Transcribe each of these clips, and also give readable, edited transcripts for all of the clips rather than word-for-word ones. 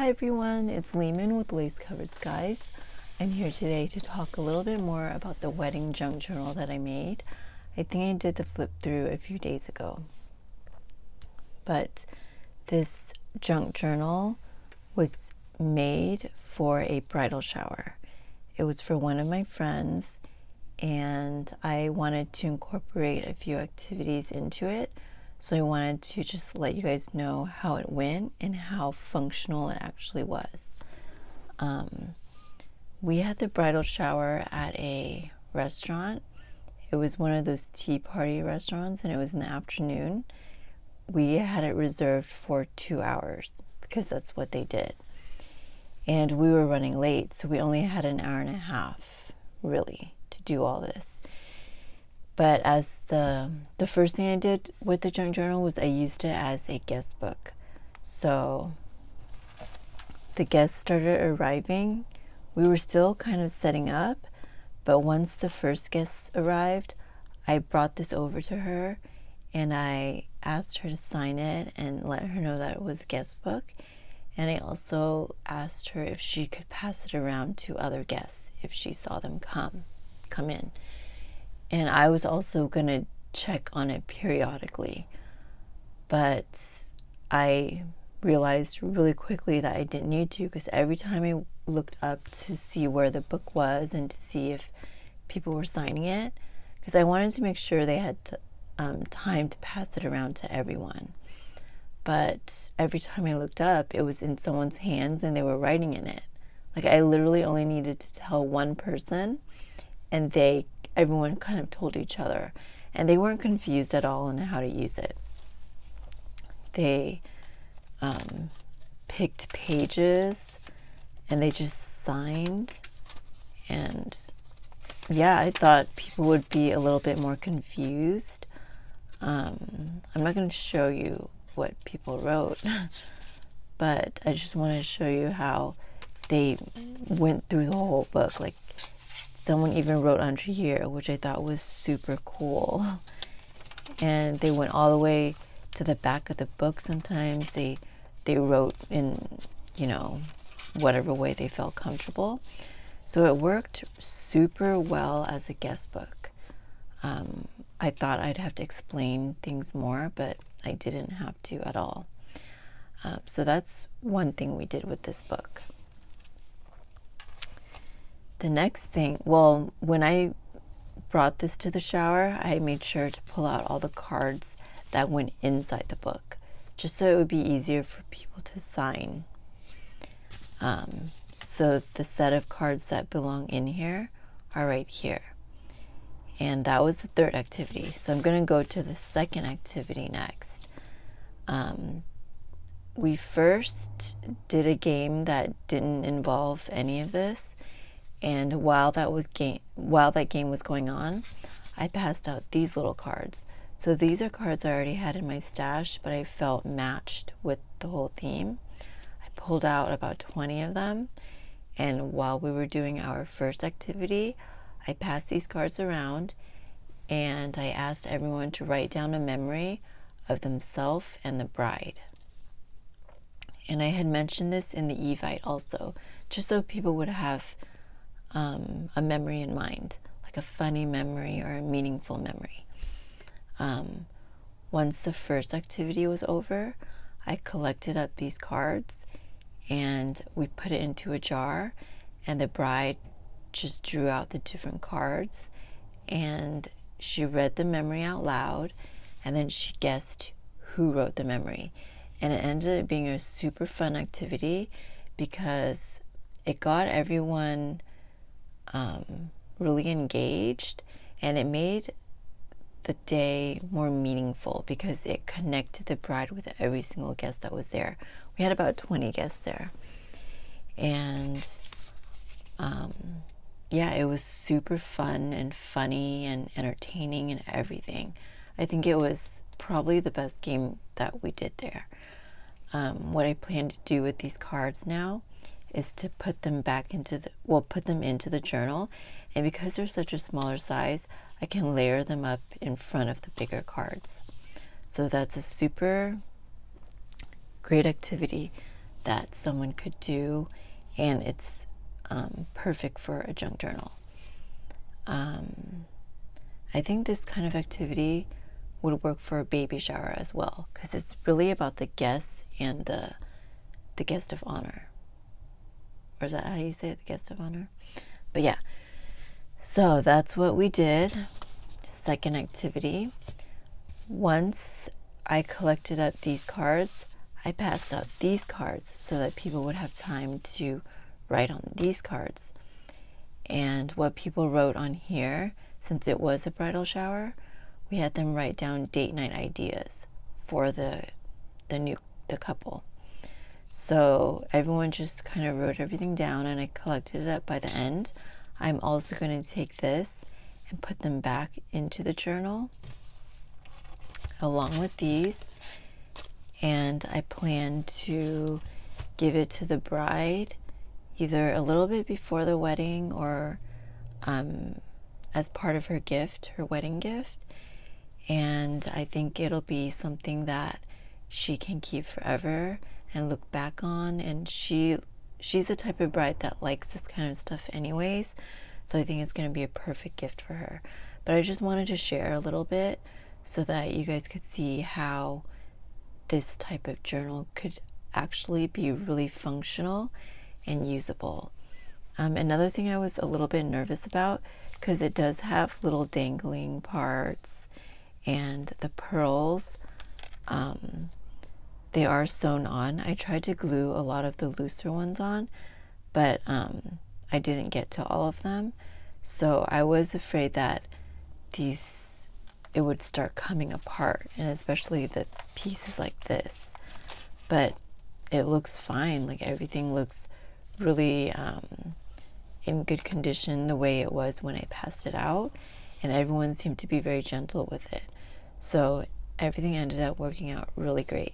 Hi everyone, it's Lehman with Lacecoveredskies. I'm here today to talk a little bit more about the wedding junk journal that I made. I think I did the flip through a few days ago. But this junk journal was made for a bridal shower. It was for one of my friends, and I wanted to incorporate a few activities into it. So I wanted to just let you guys know how it went and how functional it actually was. We had the bridal shower at a restaurant. It was one of those tea party restaurants, and it was in the afternoon. We had it reserved for 2 hours because that's what they did. And we were running late, so we only had an hour and a half, really, to do all this. But as the first thing I did with the junk journal was I used it as a guest book. So the guests started arriving. We were still kind of setting up, but once the first guests arrived, I brought this over to her and I asked her to sign it and let her know that it was a guest book. And I also asked her if she could pass it around to other guests if she saw them come in. And I was also going to check on it periodically. But I realized really quickly that I didn't need to, because every time I looked up to see where the book was and to see if people were signing it, because I wanted to make sure they had time to pass it around to everyone. But every time I looked up, it was in someone's hands and they were writing in it. Like, I literally only needed to tell one person, and everyone kind of told each other, and they weren't confused at all on how to use it. They picked pages and they just signed, and yeah, I thought people would be a little bit more confused. I'm not going to show you what people wrote, but I just want to show you how they went through the whole book. Like, someone even wrote under here, which I thought was super cool. And they went all the way to the back of the book. Sometimes they wrote in, whatever way they felt comfortable. So it worked super well as a guest book. I thought I'd have to explain things more, but I didn't have to at all. So that's one thing we did with this book. The next thing, when I brought this to the shower, I made sure to pull out all the cards that went inside the book, just so it would be easier for people to sign. So the set of cards that belong in here are right here. And that was the third activity. So I'm going to go to the second activity next. We first did a game that didn't involve any of this. And while that game was going on, I passed out these little cards. So these are cards I already had in my stash, but I felt matched with the whole theme. I pulled out about 20 of them, and while we were doing our first activity, I passed these cards around, and I asked everyone to write down a memory of themselves and the bride. And I had mentioned this in the Evite also, just so people would have a memory in mind, like a funny memory or a meaningful memory. Once the first activity was over, I collected up these cards and we put it into a jar, and the bride just drew out the different cards and she read the memory out loud, and then she guessed who wrote the memory. And it ended up being a super fun activity because it got everyone really engaged, and it made the day more meaningful because it connected the bride with every single guest that was there. We had about 20 guests there, and yeah, it was super fun and funny and entertaining and everything. I think it was probably the best game that we did there. What I plan to do with these cards now is to put them into the journal, and because they're such a smaller size, I can layer them up in front of the bigger cards. So that's a super great activity that someone could do, and it's perfect for a junk journal. I think this kind of activity would work for a baby shower as well, because it's really about the guests and the guest of honor. Or is that how you say it, the guest of honor? But yeah, so that's what we did. Second activity. Once I collected up these cards, I passed out these cards so that people would have time to write on these cards. And what people wrote on here, since it was a bridal shower, we had them write down date night ideas for the couple. So everyone just kind of wrote everything down, and I collected it up by the end. I'm also going to take this and put them back into the journal along with these, and I plan to give it to the bride either a little bit before the wedding or as part of her gift, her wedding gift. And I think it'll be something that she can keep forever and look back on. And she's the type of bride that likes this kind of stuff anyways, so I think it's going to be a perfect gift for her. But I just wanted to share a little bit so that you guys could see how this type of journal could actually be really functional and usable. Another thing I was a little bit nervous about, because it does have little dangling parts, and the pearls, they are sewn on. I tried to glue a lot of the looser ones on, but I didn't get to all of them. So I was afraid that it would start coming apart, and especially the pieces like this. But it looks fine. Like, everything looks really in good condition the way it was when I passed it out, and everyone seemed to be very gentle with it. So everything ended up working out really great.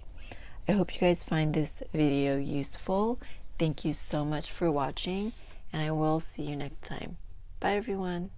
I hope you guys find this video useful. Thank you so much for watching, and I will see you next time. Bye, everyone.